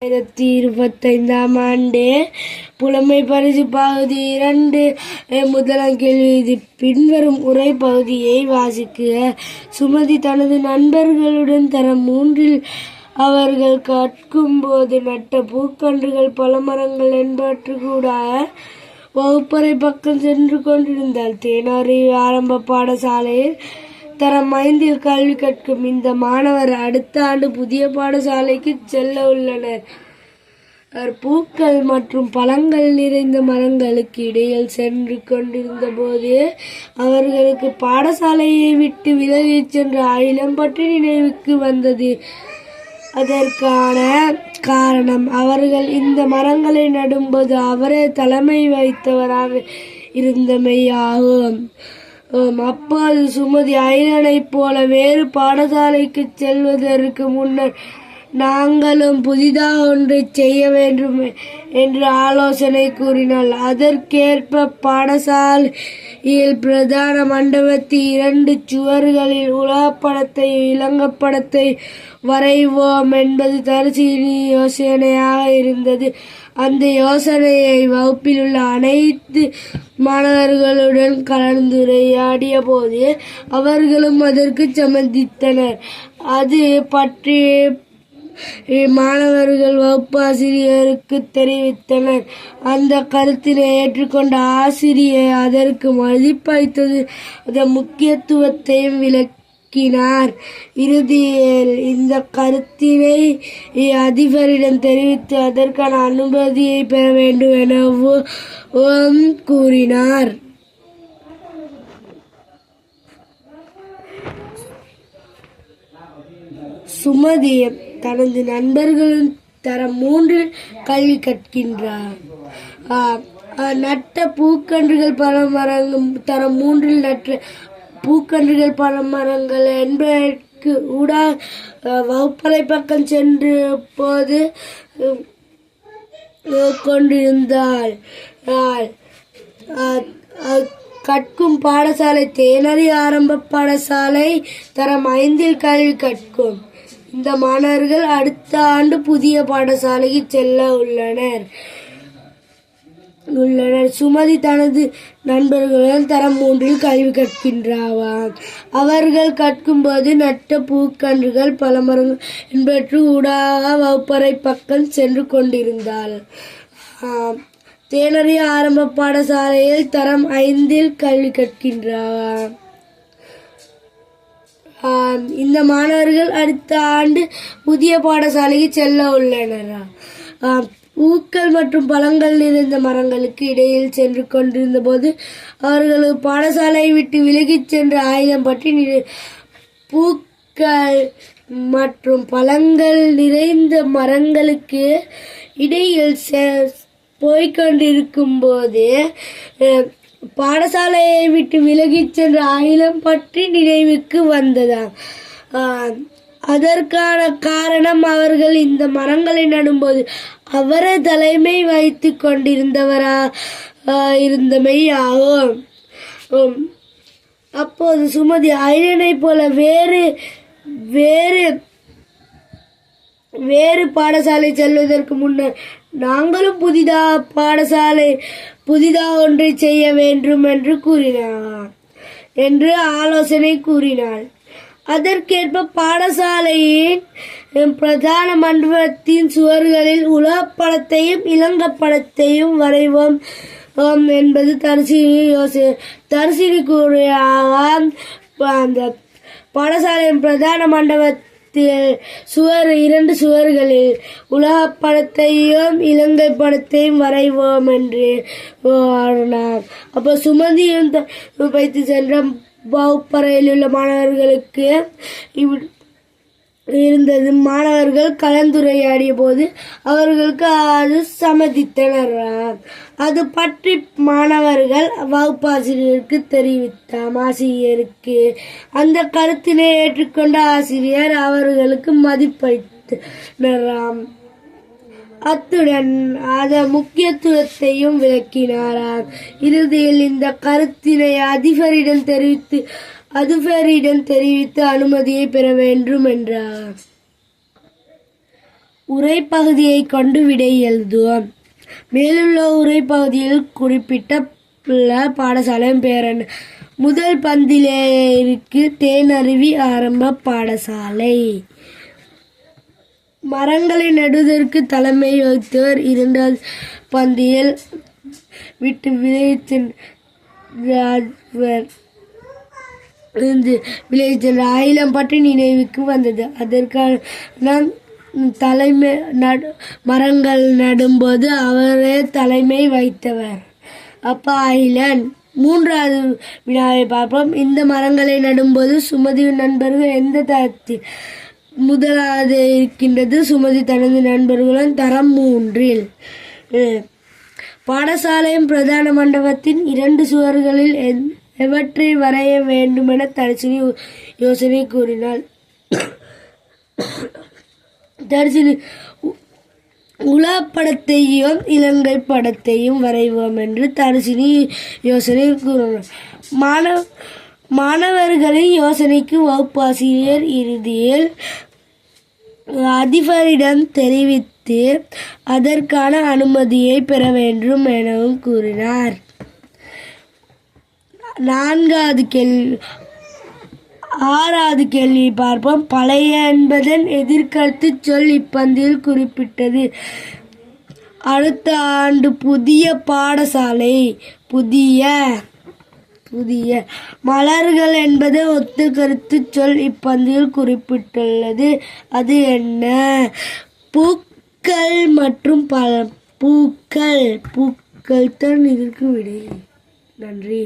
2025ஆம் ஆண்டு புலமை பரிசு பகுதி 2 முதலாம் கேள்வி. இது பின்வரும் உரை பகுதியை வாசிக்க. சுமதி தனது நண்பர்களுடன் தரம் 3இல் அவர்கள் கற்கும்போது நட்ட பூக்கன்றுகள் பழமரங்கள் என்பவற்று கூட வகுப்பறை பக்கம் சென்று கொண்டிருந்தாள். தேனாறு ஆரம்ப பாடசாலையில் தரம் 5இல் கல்வி கற்கும் இந்த மாணவர் அடுத்த ஆண்டு புதிய பாடசாலைக்கு செல்ல உள்ளனர். பூக்கள் மற்றும் பழங்கள் நிறைந்த மரங்களுக்கு இடையில் சென்று கொண்டிருந்த போது அவர்களுக்கு பாடசாலையை விட்டு விலகிச் சென்ற ஆயிலம் பற்றி நினைவுக்கு வந்தது. அதற்கான காரணம் அவர்கள் இந்த மரங்களை நடும்போது அவரே தலைமை வைத்தவராக இருந்தமையாகும். அப்போது சுமதி ஐலனைப் போல வேறு பாடசாலைக்கு செல்வதற்கு முன்னர் நாங்களும் புதிதாக ஒன்றை செய்ய வேண்டும் என்று ஆலோசனை கூறினாள். அதற்கேற்ப பாடசாலையில் பிரதான மண்டபத்தில் 2 சுவர்களில் உலகப்படத்தை இலங்கப்படத்தை வரைவோம் என்பது தரிசினி யோசனையாக இருந்தது. அந்த யோசனையை வகுப்பில் உள்ள அனைத்து மாணவர்களுடன் கலந்துரையாடிய போது அவர்களும் அதற்கு சம்மதித்தனர். அது பற்றி மாணவர்கள் வகுப்பு ஆசிரியருக்கு தெரிவித்தனர். அந்த கருத்தினை ஏற்றுக்கொண்ட ஆசிரியர் அதற்கு மதிப்பளித்தது அதன் முக்கியத்துவத்தையும் விளக்கினார். இறுதியில் இந்த கருத்தினை அதிபரிடம் தெரிவித்து அதற்கான அனுமதியை பெற வேண்டும் எனவும் கூறினார். சுமதி தனது நண்பர்களும் தரம் 3இல் கல்வி கற்கின்றார். நட்ட பூக்கன்றுகள் பழமரங்கள் தரம் 3இல் நட்ட பூக்கன்றுகள் பழமரங்கள் என்பதற்கு வகுப்பறை பக்கம் சென்று போது கொண்டிருந்தாள். கற்கும் பாடசாலை தேனாறு ஆரம்ப பாடசாலை தரம் 5இல் கல்வி கற்கும் இந்த மாணவர்கள் அடுத்த ஆண்டு புதிய பாடசாலைக்கு செல்ல உள்ளனர். சுமதி தனது நண்பர்களுடன் தரம் 3இல் கல்வி கற்கின்றார். அவர்கள் கற்கும்போது நட்ட பூக்கன்றுகள் பழமரங்கள் என்பவற்று ஊடாக வகுப்பறை பக்கம் சென்று கொண்டிருந்தாள். தேனாறு ஆரம்ப பாடசாலையில் தரம் 5இல் கல்வி கற்கின்றார். இந்த மாணவர்கள் அடுத்த ஆண்டு புதிய பாடசாலைக்கு செல்ல உள்ளனர். பூக்கள் மற்றும் பழங்கள் நிறைந்த மரங்களுக்கு இடையில் சென்று கொண்டிருந்த போது அவர்களுக்கு பாடசாலையை விட்டு விலகிச் சென்ற ஆயுதம் பற்றி பூக்கள் மற்றும் பழங்கள் நிறைந்த மரங்களுக்கு இடையில் போய்கொண்டிருக்கும் போது பாடசாலையை விட்டு விலகிச் சென்ற ஆயுதம் பற்றி நினைவுக்கு வந்ததா. அதற்கான காரணம் அவர்கள் இந்த மரங்களை நடும்போது அவரை தலைமை வைத்து கொண்டிருந்தவரா இருந்தமை ஆகும். அப்போது சுமதி ஐலனை போல வேறு பாடசாலை செல்வதற்கு முன்னர் நாங்களும் புதிதாக ஒன்றை செய்ய வேண்டும் என்று ஆலோசனை கூறினாள். அதற்கேற்ப பாடசாலையின் பிரதான மண்டபத்தின் சுவர்களில் உலகப்படத்தையும் இலங்கப்படத்தையும் வரைவோம் என்பது தரிசினி கூறிய. அந்த பாடசாலையின் பிரதான மண்டபத்தில் 2 சுவர்களில் உலகப்படத்தையும் இலங்கை படத்தையும் வரைவோம் என்று அப்போ சுமதியும் வைத்து சென்ற வகுப்பறையில் உள்ள மாணவர்களுக்கு இருந்தது. மாணவர்கள் கலந்துரையாடிய போது அவர்களுக்கு அது சம்மதித்தனர். அது பற்றி மாணவர்கள் வகுப்பாசிரியருக்கு தெரிவித்தார். ஆசிரியருக்கு அந்த கருத்தினை ஏற்றுக்கொண்ட ஆசிரியர் அவர்களுக்கு மதிப்பளித்தனர். அத்துடன் அதன் முக்கியத்துவத்தையும் விளக்கினார். இறுதியில் இந்த கருத்தினை அதிபரிடம் தெரிவித்து அனுமதியை பெற வேண்டும் என்றார். உரைப்பகுதியை கொண்டு விடை எழுதுவோம். மேலுள்ள உரைப்பகுதியில் குறிப்பிட்டுள்ள பாடசாலையின் பெயர் என்ன? முதல் பந்தியிற்கு தேனருவி ஆரம்ப பாடசாலை. மரங்களை நடுவதற்கு தலைமை வகித்தவர். இரண்டாவது பந்தியில் விட்டு விளைச்சென்ற ஆயிலம் பற்றி நினைவுக்கு வந்தது. அதற்கான தலைமை மரங்கள் நடும்போது அவரே தலைமை வைத்தவர். அப்பா ஆயிலன். மூன்றாவது வினாவை பார்ப்போம். இந்த மரங்களை நடும்போது சுமதி நண்பர்கள் எந்த தரத்தில் முதலாவது இருக்கின்றது? சுமதி தனது நண்பர்களுடன் தரம் 3இல். பாடசாலையின் பிரதான மண்டபத்தின் 2 சுவர்களில் எவற்றை வரைய வேண்டுமென தர்சினி யோசனை கூறினாள். தர்சினி உலாப்படத்தையும் இலங்கை படத்தையும் வரைவோம் என்று தர்சினி யோசனை கூறினார். மாணவர்களின் யோசனைக்கு வகுப்பாசிரியர் இறுதியில் அதிபரிடம் தெரிவித்து அதற்கான அனுமதியை பெற வேண்டும் எனவும் கூறினார். 6வது கேள்வி பார்ப்போம். பழைய என்பதன் எதிர்கருத்து சொல் இப்பந்தியில் குறிப்பிட்டது. அடுத்த ஆண்டு புதிய பாடசாலை. புதிய. மலர்கள் என்பது ஒத்து கருத்து சொல் இப்பந்தியில் குறிப்பிட்டுள்ளது. அது என்ன? பூக்கள் மற்றும் பூக்கள் தான் இதற்கு விடை. நன்றி.